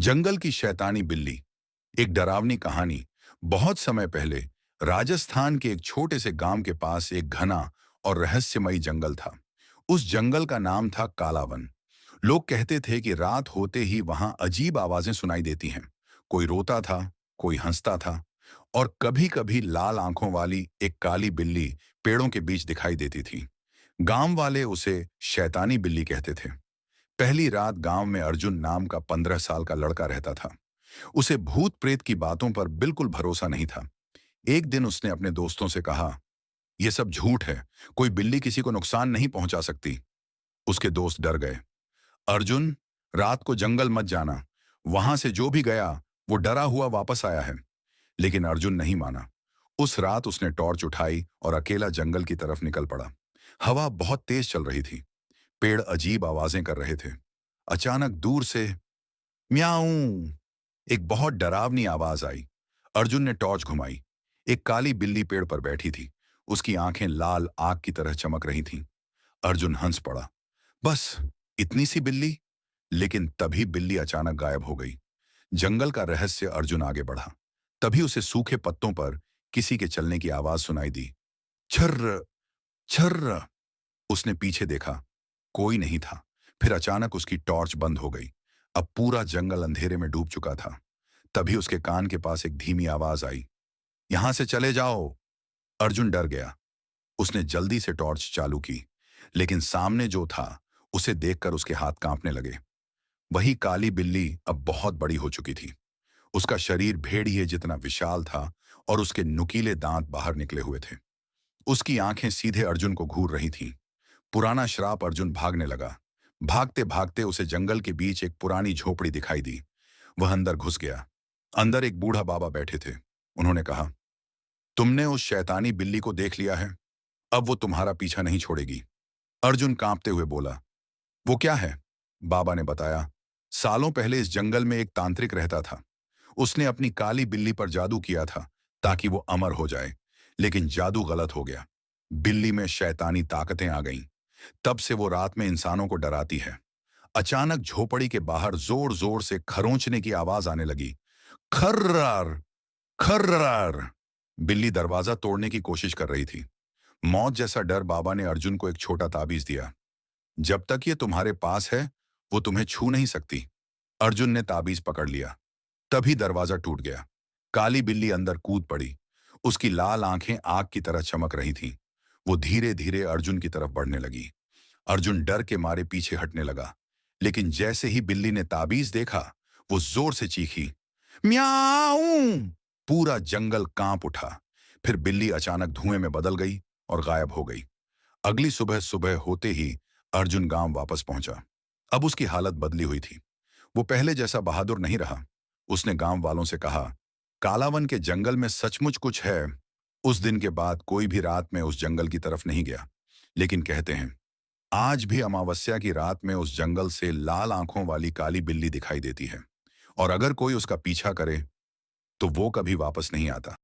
जंगल की शैतानी बिल्ली। एक डरावनी कहानी। बहुत समय पहले राजस्थान के एक छोटे से गांव के पास एक घना और रहस्यमयी जंगल था। उस जंगल का नाम था कालावन। लोग कहते थे कि रात होते ही वहां अजीब आवाजें सुनाई देती हैं। कोई रोता था, कोई हंसता था, और कभी-कभी लाल आंखों वाली एक काली बिल्ली पेड़ों के बीच दिखाई देती थी। गांव वाले उसे शैतानी बिल्ली कहते थे। पहली रात गांव में अर्जुन नाम का 15 साल का लड़का रहता था। उसे भूत प्रेत की बातों पर बिल्कुल भरोसा नहीं था। एक दिन उसने अपने दोस्तों से कहा, यह सब झूठ है, कोई बिल्ली किसी को नुकसान नहीं पहुंचा सकती। उसके दोस्त डर गए। अर्जुन, रात को जंगल मत जाना, वहां से जो भी गया वो डरा हुआ वापस आया है। लेकिन अर्जुन नहीं माना। उस रात उसने टॉर्च उठाई और अकेला जंगल की तरफ निकल पड़ा। हवा बहुत तेज चल रही थी। पेड़ अजीब आवाजें कर रहे थे। अचानक दूर से म्याऊं, एक बहुत डरावनी आवाज आई। अर्जुन ने टॉर्च घुमाई। एक काली बिल्ली पेड़ पर बैठी थी। उसकी आंखें लाल आग की तरह चमक रही थीं। अर्जुन हंस पड़ा। बस इतनी सी बिल्ली। लेकिन तभी बिल्ली अचानक गायब हो गई। जंगल का रहस्य अर्जुन आगे बढ़ा। तभी उसे सूखे पत्तों पर किसी के चलने की आवाज सुनाई दी। छर्र, छर्र। उसने पीछे देखा। कोई नहीं था। फिर अचानक उसकी टॉर्च बंद हो गई। अब पूरा जंगल अंधेरे में डूब चुका था। तभी उसके कान के पास एक धीमी आवाज आई, यहां से चले जाओ। अर्जुन डर गया। उसने जल्दी से टॉर्च चालू की। लेकिन सामने जो था उसे देखकर उसके हाथ कांपने लगे। वही काली बिल्ली अब बहुत बड़ी हो चुकी थी। उसका शरीर भेड़िए जितना विशाल था और उसके नुकीले दांत बाहर निकले हुए थे। उसकी आंखें सीधे अर्जुन को घूर रही थीं। पुराना श्राप। अर्जुन भागने लगा। भागते भागते उसे जंगल के बीच एक पुरानी झोपड़ी दिखाई दी। वह अंदर घुस गया। अंदर एक बूढ़ा बाबा बैठे थे। उन्होंने कहा, तुमने उस शैतानी बिल्ली को देख लिया है, अब वो तुम्हारा पीछा नहीं छोड़ेगी। अर्जुन कांपते हुए बोला, वो क्या है? बाबा ने बताया, सालों पहले इस जंगल में एक तांत्रिक रहता था। उसने अपनी काली बिल्ली पर जादू किया था ताकि वो अमर हो जाए। लेकिन जादू गलत हो गया। बिल्ली में शैतानी ताकतें आ गईं। तब से वो रात में इंसानों को डराती है। अचानक झोपड़ी के बाहर जोर जोर से खरोंचने की आवाज आने लगी। खर्रार, खर्रार। बिल्ली दरवाजा तोड़ने की कोशिश कर रही थी। मौत जैसा डर। बाबा ने अर्जुन को एक छोटा ताबीज दिया। जब तक ये तुम्हारे पास है वो तुम्हें छू नहीं सकती। अर्जुन ने ताबीज पकड़ लिया। तभी दरवाजा टूट गया। काली बिल्ली अंदर कूद पड़ी। उसकी लाल आंखें आग की तरह चमक रही थीं। वो धीरे धीरे अर्जुन की तरफ बढ़ने लगी। अर्जुन डर के मारे पीछे हटने लगा। लेकिन जैसे ही बिल्ली ने ताबीज देखा, वो जोर से चीखी, म्याऊं। पूरा जंगल कांप उठा। फिर बिल्ली अचानक धुएं में बदल गई और गायब हो गई। अगली सुबह सुबह होते ही अर्जुन गांव वापस पहुंचा। अब उसकी हालत बदली हुई थी। वो पहले जैसा बहादुर नहीं रहा। उसने गांव वालों से कहा, कालावन के जंगल में सचमुच कुछ है। उस दिन के बाद कोई भी रात में उस जंगल की तरफ नहीं गया। लेकिन कहते हैं, आज भी अमावस्या की रात में उस जंगल से लाल आंखों वाली काली बिल्ली दिखाई देती है। और अगर कोई उसका पीछा करे तो वो कभी वापस नहीं आता।